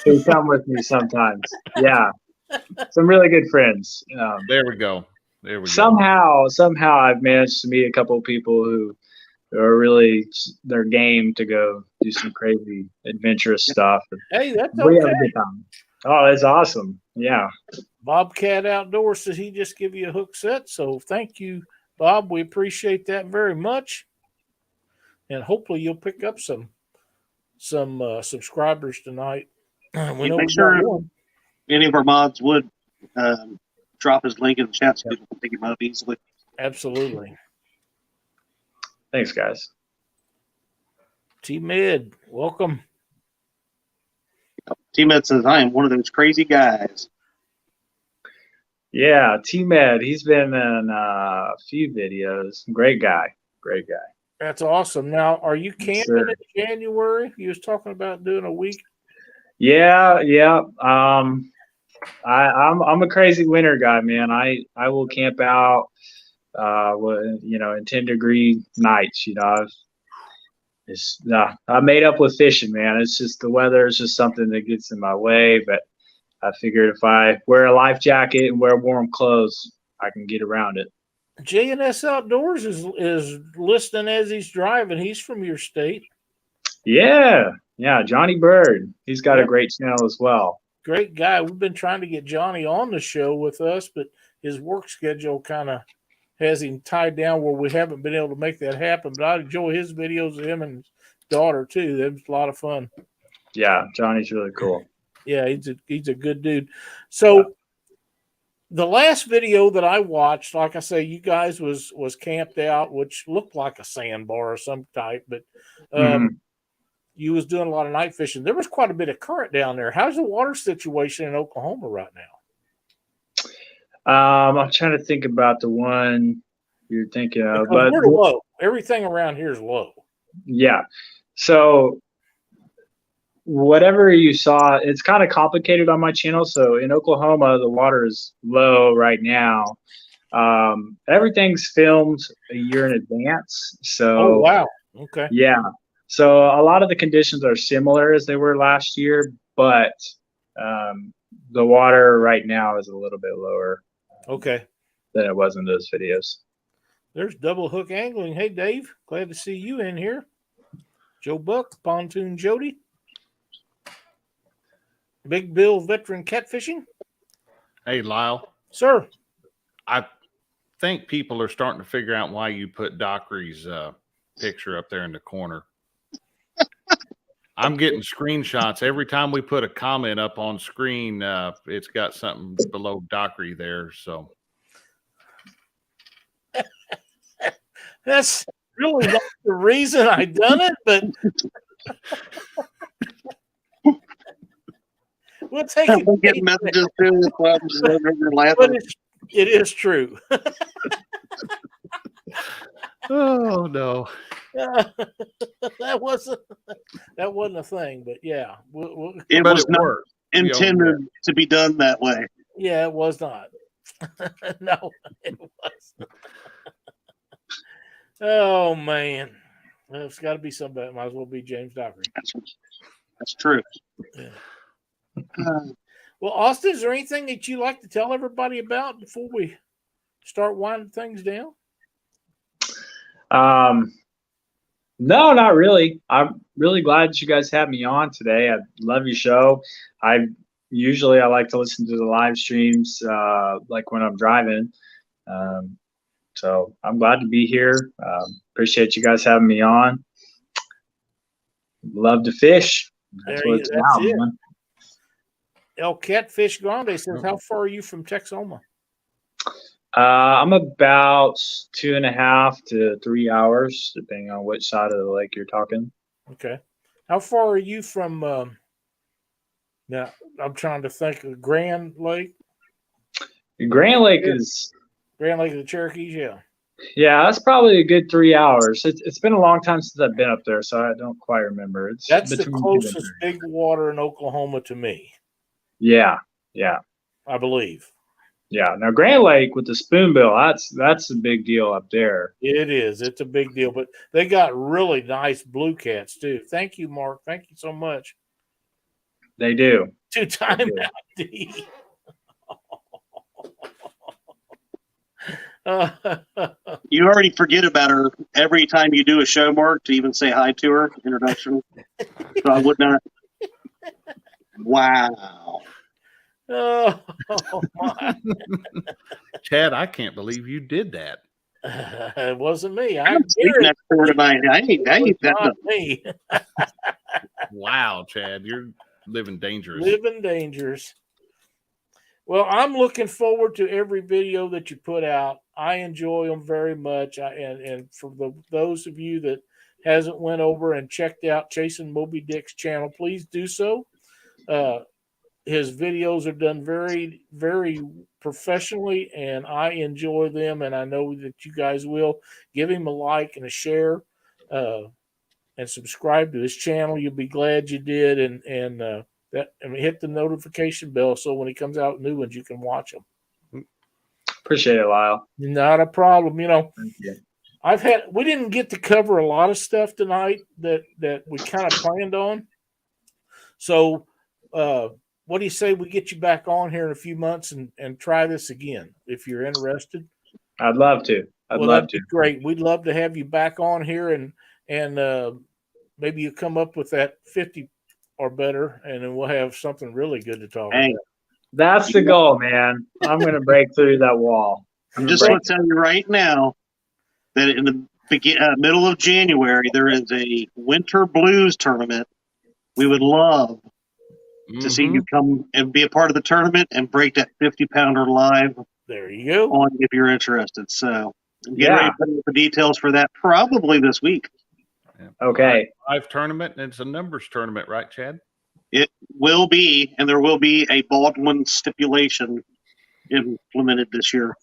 who come with me sometimes. Yeah, some really good friends. There we go. Somehow I've managed to meet a couple of people who are really their game to go do some crazy adventurous stuff. Hey, that's We have okay. a good time. Oh, that's awesome. Yeah. Bobcat Outdoors says he just give you a hook set. So thank you, Bob. We appreciate that very much. And hopefully you'll pick up some subscribers tonight. We know Make sure one. any of our mods would drop his link in the chat so people can pick him up easily. Absolutely. Thanks, guys. T-Med, welcome. T-Med says, I am one of those crazy guys. Yeah, T-Med, he's been in a few videos. Great guy. That's awesome. Now, are you camping Sure. in January? You was talking about doing a week. Yeah. I'm a crazy winter guy, man. I will camp out, in 10-degree nights. I'm made up with fishing, man. It's just the weather is just something that gets in my way. But I figured if I wear a life jacket and wear warm clothes, I can get around it. J&S Outdoors is listening as he's driving. He's from your state. Yeah, Johnny Bird. He's got a great channel as well. Great guy. We've been trying to get Johnny on the show with us, but his work schedule kind of has him tied down where we haven't been able to make that happen. But I enjoy his videos of him and his daughter too. That's a lot of fun. Yeah, Johnny's really cool. Yeah, he's a good dude. So the last video that I watched, like I say, you guys was camped out, which looked like a sandbar of some type, but you was doing a lot of night fishing. There was quite a bit of current down there. How's the water situation in Oklahoma right now? I'm trying to think about the one you're thinking of, but we're low. Everything around here is low. Yeah. So whatever you saw, it's kind of complicated on my channel. So in Oklahoma, the water is low right now. Everything's filmed a year in advance. So wow. Okay. Yeah. So a lot of the conditions are similar as they were last year, but the water right now is a little bit lower. Okay. Than it was in those videos. There's Double Hook Angling. Hey, Dave. Glad to see you in here. Joe Buck, Pontoon Jody. Big Bill, veteran catfishing. Hey, Lyle. Sir. I think people are starting to figure out why you put Dockery's picture up there in the corner. I'm getting screenshots. Every time we put a comment up on screen, it's got something below Dockery there. So that's really not the reason I done it, but we'll take it. We'll get messages too. But it is true. Oh no. That wasn't a thing, but yeah, it was not intended to be done that way. Yeah, it was not. No, it wasn't. Oh man, well, it's got to be somebody. It might as well be James Dockery. That's true. Yeah. Well, Austin, is there anything that you like to tell everybody about before we start winding things down? No, not really. I'm really glad that you guys had me on today. I love your show. I like to listen to the live streams, like when I'm driving. So I'm glad to be here. Appreciate you guys having me on. Love to fish. That's what it's about, man. El Catfish Grande says, how far are you from Texoma? I'm about 2.5 to 3 hours, depending on which side of the lake you're talking. Okay. How far are you from, now I'm trying to think of Grand Lake? Grand Lake is... Grand Lake of the Cherokees, yeah. Yeah, that's probably a good 3 hours. It's been a long time since I've been up there, so I don't quite remember. It's That's the between 2 and closest 3. big water in Oklahoma to me, Yeah, I believe. yeah. Now Grand Lake with the spoonbill, that's a big deal up there. It is. It's a big deal, but they got really nice blue cats too. Thank you, Mark. Thank you so much. They do. 2-time out D. You already forget about her every time you do a show, Mark, to even say hi to her, introduction. So I would not. Wow. Oh, my. Chad, I can't believe you did that. It wasn't me. I'm I'm sleeping Gary. next door tonight. I ain't It was that not me. Wow, Chad, you're living dangerous. Living dangers. Well, I'm looking forward to every video that you put out. I enjoy them very much. And for those of you that hasn't went over and checked out Chasing Moby Dick's channel, please do so. His videos are done very, very professionally, and I enjoy them, and I know that you guys will. Give him a like and a share, and subscribe to his channel. You'll be glad you did, and hit the notification bell so when he comes out with new ones, you can watch them. Appreciate it, Lyle. Not a problem. Thank you. We didn't get to cover a lot of stuff tonight that we kind of planned on. So, what do you say we get you back on here in a few months and try this again if you're interested? I'd love to. I'd love that'd to. be great. We'd love to have you back on here and maybe you come up with that 50 or better, and then we'll have something really good to talk about. That's the goal, man. I'm going to break through that wall. I'm just going to tell you right now that in the middle of January, there is a winter blues tournament. We would love to see you come and be a part of the tournament and break that 50-pounder live. There you go. On if you're interested. So get ready to put the details for that probably this week. Okay. Live tournament, and it's a numbers tournament, right, Chad? It will be, and there will be a Baldwin stipulation implemented this year.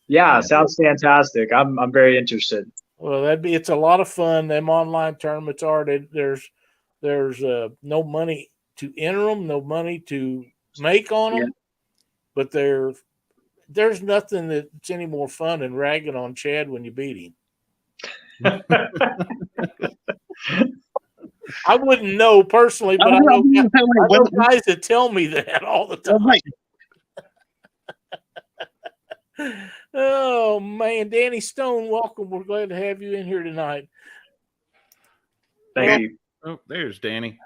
Yeah, sounds fantastic. I'm very interested. Well, it's a lot of fun. Them online tournaments are. There's no money to enter them, no money to make on them, but there's nothing that's any more fun than ragging on Chad when you beat him. I wouldn't know personally, but I know guys that tell me that all the time. Oh, man. Danny Stone, welcome. We're glad to have you in here tonight. Thank you. Oh, there's Danny.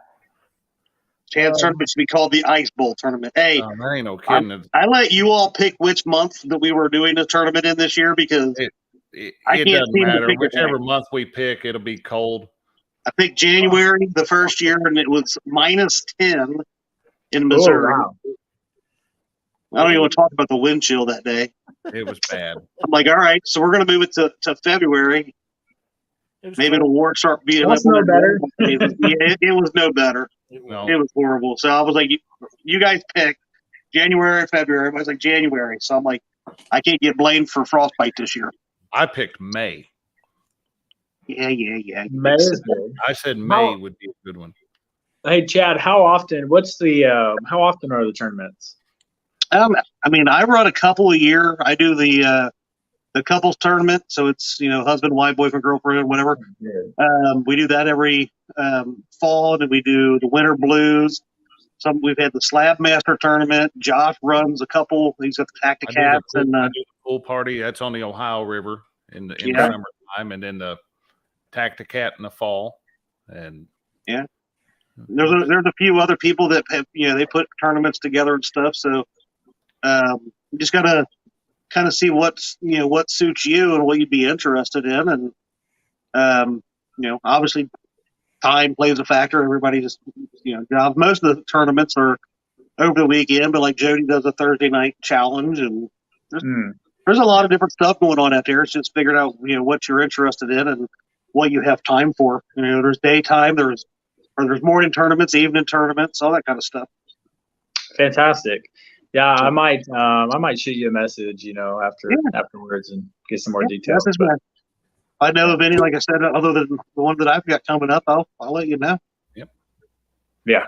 Chad's tournament should be called the Ice Bowl tournament. Hey, that ain't no kidding. I let you all pick which month that we were doing the tournament in this year because it doesn't matter. Whichever month we pick, it'll be cold. I picked January the first year, and it was -10 in Missouri. Oh, wow. I don't even want to talk about the wind chill that day. It was bad. I'm like, all right, so we're going to move it to February. Maybe it'll work. Start being That's no better. It was no better. No. It was horrible. So I was like, you guys pick January or February. Everybody's like January. So I'm like, I can't get blamed for frostbite this year. I picked May. Yeah. May is good. I said May would be a good one. Hey, Chad, how often are the tournaments? I mean, I run a couple a year. I do the couples tournament, so it's husband, wife, boyfriend, girlfriend, whatever. We do that every fall, and we do the winter blues. We've had the Slab Master tournament. Josh runs a couple. He's got the Tacticats and I do the pool party. That's on the Ohio River in the summertime, and then the Tacticat in the fall. And there's a few other people that have they put tournaments together and stuff. So you just gotta kind of see what suits you and what you'd be interested in, and obviously time plays a factor. Everybody just jobs. Most of the tournaments are over the weekend, but like Jody does a Thursday night challenge, and there's a lot of different stuff going on out there. It's just figuring out what you're interested in and what you have time for. There's daytime, there's morning tournaments, evening tournaments, all that kind of stuff. Fantastic. Yeah, I might shoot you a message, afterwards and get some more details. That's if I know of any, like I said, other than the one that I've got coming up, I'll let you know. Yep. Yeah.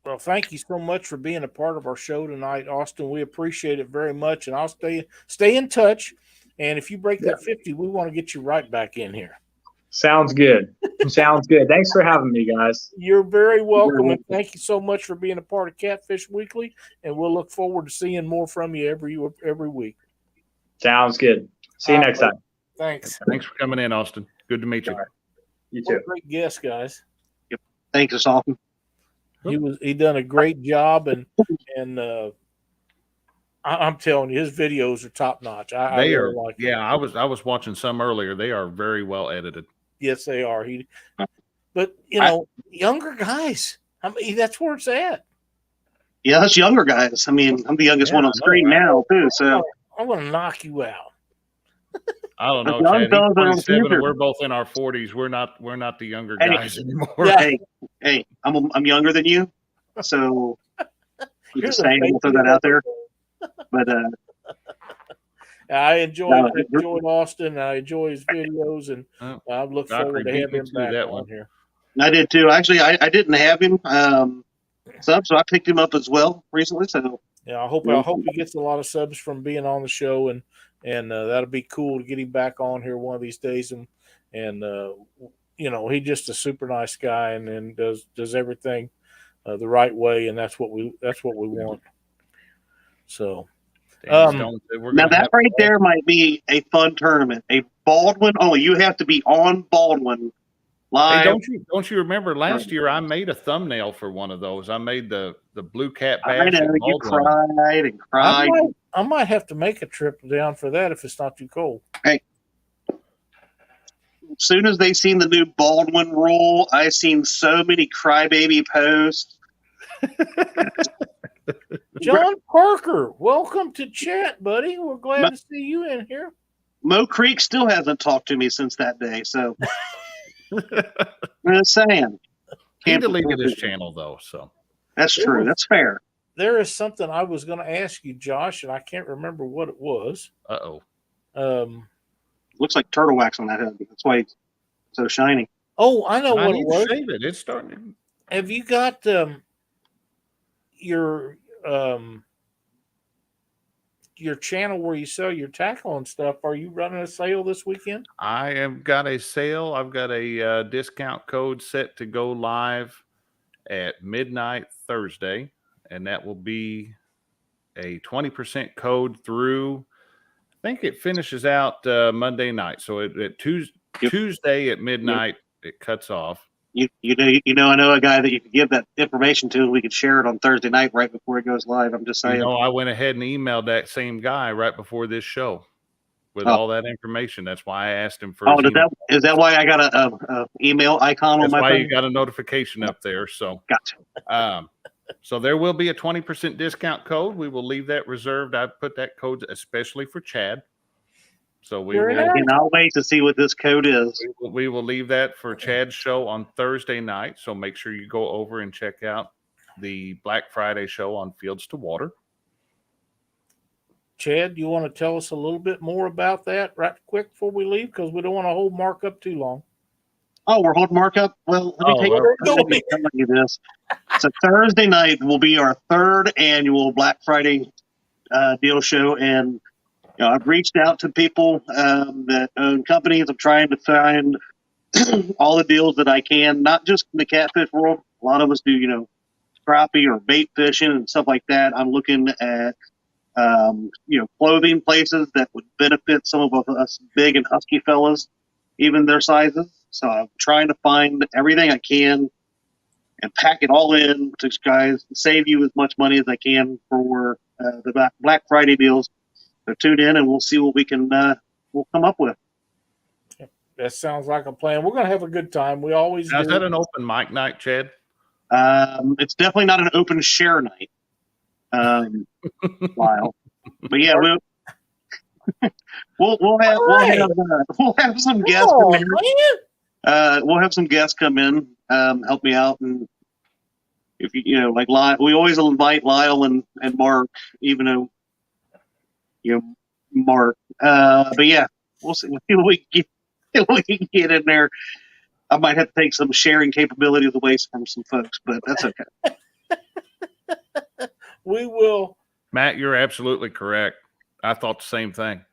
Well, thank you so much for being a part of our show tonight, Austin. We appreciate it very much, and I'll stay in touch. And if you break that 50, we want to get you right back in here. Sounds good. Sounds good. Thanks for having me, guys. You're very welcome, and thank you so much for being a part of Catfish Weekly. And we'll look forward to seeing more from you every week. Sounds good. See you next time. Thanks. Thanks for coming in, Austin. Good to meet you. Right. You What too. a great guest, guys. Yep. Thanks, it's awesome. He done a great job, and I'm telling you, his videos are top notch. I really like them. I was watching some earlier. They are very well edited. Yes, they are. But younger guys. I mean, that's where it's at. Yeah, that's younger guys. I mean, I'm the youngest one on screen now too. So I'm going to knock you out. I don't know, Young Chad. He's fellas are on 27, future. and we're both in our 40s. We're not the younger Hey. guys anymore. Yeah. hey, I'm younger than you, so I'm You're just the saying, we'll throw that out there. But I enjoyed Austin. I enjoy his videos, and I look forward to having him back on here. I did too. Actually, I didn't have him sub, so I picked him up as well recently. So yeah, I hope he gets a lot of subs from being on the show, and that'll be cool to get him back on here one of these days. And he's just a super nice guy, and does everything the right way, and that's what we want. So. now that right there might be a fun tournament. A Baldwin only. You have to be on Baldwin live. Hey, don't you remember last year I made a thumbnail for one of those? I made the blue cat bass. I know you cried and cried. I might have to make a trip down for that if it's not too cold. Hey, as soon as they seen the new Baldwin rule, I seen so many crybaby posts. John Parker, welcome to chat, buddy. We're glad to see you in here. Mo Creek still hasn't talked to me since that day, so I'm just saying. He deleted his channel though, so that's true. That's fair. There is something I was going to ask you, Josh, and I can't remember what it was. Looks like turtle wax on that head. That's why it's so shiny. Oh, I know what it was. Save it. It's starting. Have you got your channel where you sell your tackle and stuff? Are you running a sale this weekend? I have got a sale. I've got a discount code set to go live at midnight Thursday, and that will be a 20% code through. I think it finishes out Monday night. So at Tuesday at midnight, it cuts off. I know a guy that you could give that information to, and we could share it on Thursday night right before it goes live. I'm just saying. I went ahead and emailed that same guy right before this show with all that information. That's why I asked him for. Is that why I got a email icon on my phone? That's why you got a notification up there. So gotcha. So there will be a 20% discount code. We will leave that reserved. I put that code especially for Chad. So I'll wait to see what this code is. We will leave that for Chad's show on Thursday night. So make sure you go over and check out the Black Friday show on Fields to Water. Chad, do you want to tell us a little bit more about that right quick before we leave? Because we don't want to hold Mark up too long. Oh, we're holding Mark up? Well, let me tell you this. So Thursday night will be our third annual Black Friday deal show, and I've reached out to people that own companies. I'm trying to find all the deals that I can, not just in the catfish world. A lot of us do, crappie or bait fishing and stuff like that. I'm looking at, clothing places that would benefit some of us big and husky fellas, even their sizes. So I'm trying to find everything I can and pack it all in to guys, save you as much money as I can for the Black Friday deals. So tune in and we'll see what we can we'll come up with. That sounds like a plan. We're going to have a good time. We always do. Is that an open mic night, Chad? It's definitely not an open share night, Lyle. But yeah, we'll have some guests come in. We'll have some guests come in, help me out, and if you know, like Lyle, we always invite Lyle and Mark, even though, you know, Mark. But yeah, we'll see what we can get in there. I might have to take some sharing capability of the waste from some folks, but that's okay. We will. Matt, you're absolutely correct. I thought the same thing.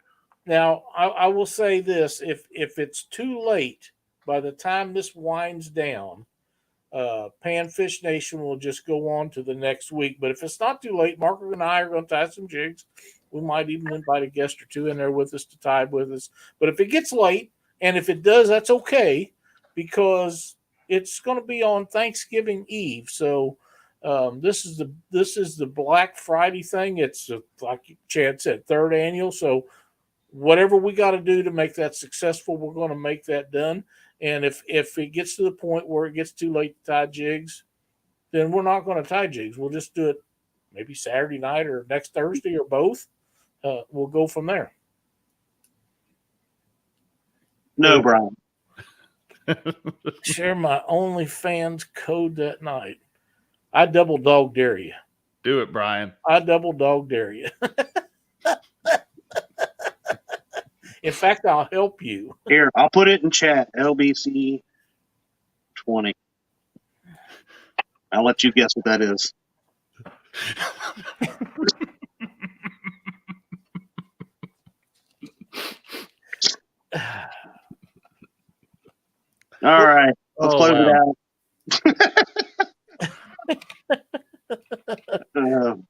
Now, I will say this: if it's too late by the time this winds down, Panfish Nation will just go on to the next week. But if it's not too late, Marco and I are going to tie some jigs. We might even invite a guest or two in there with us to tie with us. But if it gets late, and if it does, that's okay, because it's going to be on Thanksgiving Eve. So this is the Black Friday thing. It's like Chad said, 3rd annual. So whatever we got to do to make that successful, we're going to make that done. And if it gets to the point where it gets too late to tie jigs, then we're not going to tie jigs. We'll just do it maybe Saturday night or next Thursday or both. We'll go from there. No, Brian. Share my OnlyFans code that night. I double dog dare you. Do it, Brian. I double dog dare you. In fact, I'll help you. Here, I'll put it in chat. LBC 20. I'll let you guess what that is. All right, let's close it out.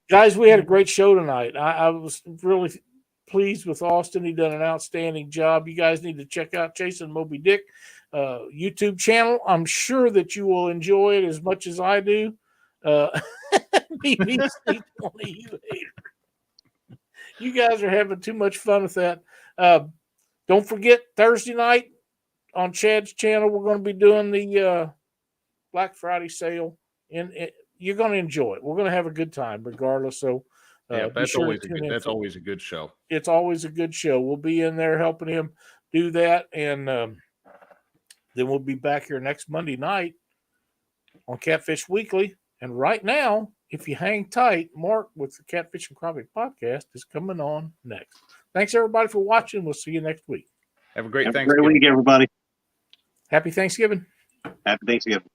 Guys, we had a great show tonight. I was really pleased with Austin. He done an outstanding job. You guys need to check out Chasing Moby Dick YouTube channel. I'm sure that you will enjoy it as much as I do. BBC 20 you hater. You guys are having too much fun with that. Don't forget, Thursday night on Chad's channel, we're going to be doing the Black Friday sale, and you're going to enjoy it. We're going to have a good time regardless. So that's always a good show. It's always a good show. We'll be in there helping him do that, and then we'll be back here next Monday night on Catfish Weekly. And right now, if you hang tight, Mark with the Catfish and Crappie podcast is coming on next. Thanks, everybody, for watching. We'll see you next week. Have a great Have a great week, everybody. Happy Thanksgiving. Happy Thanksgiving.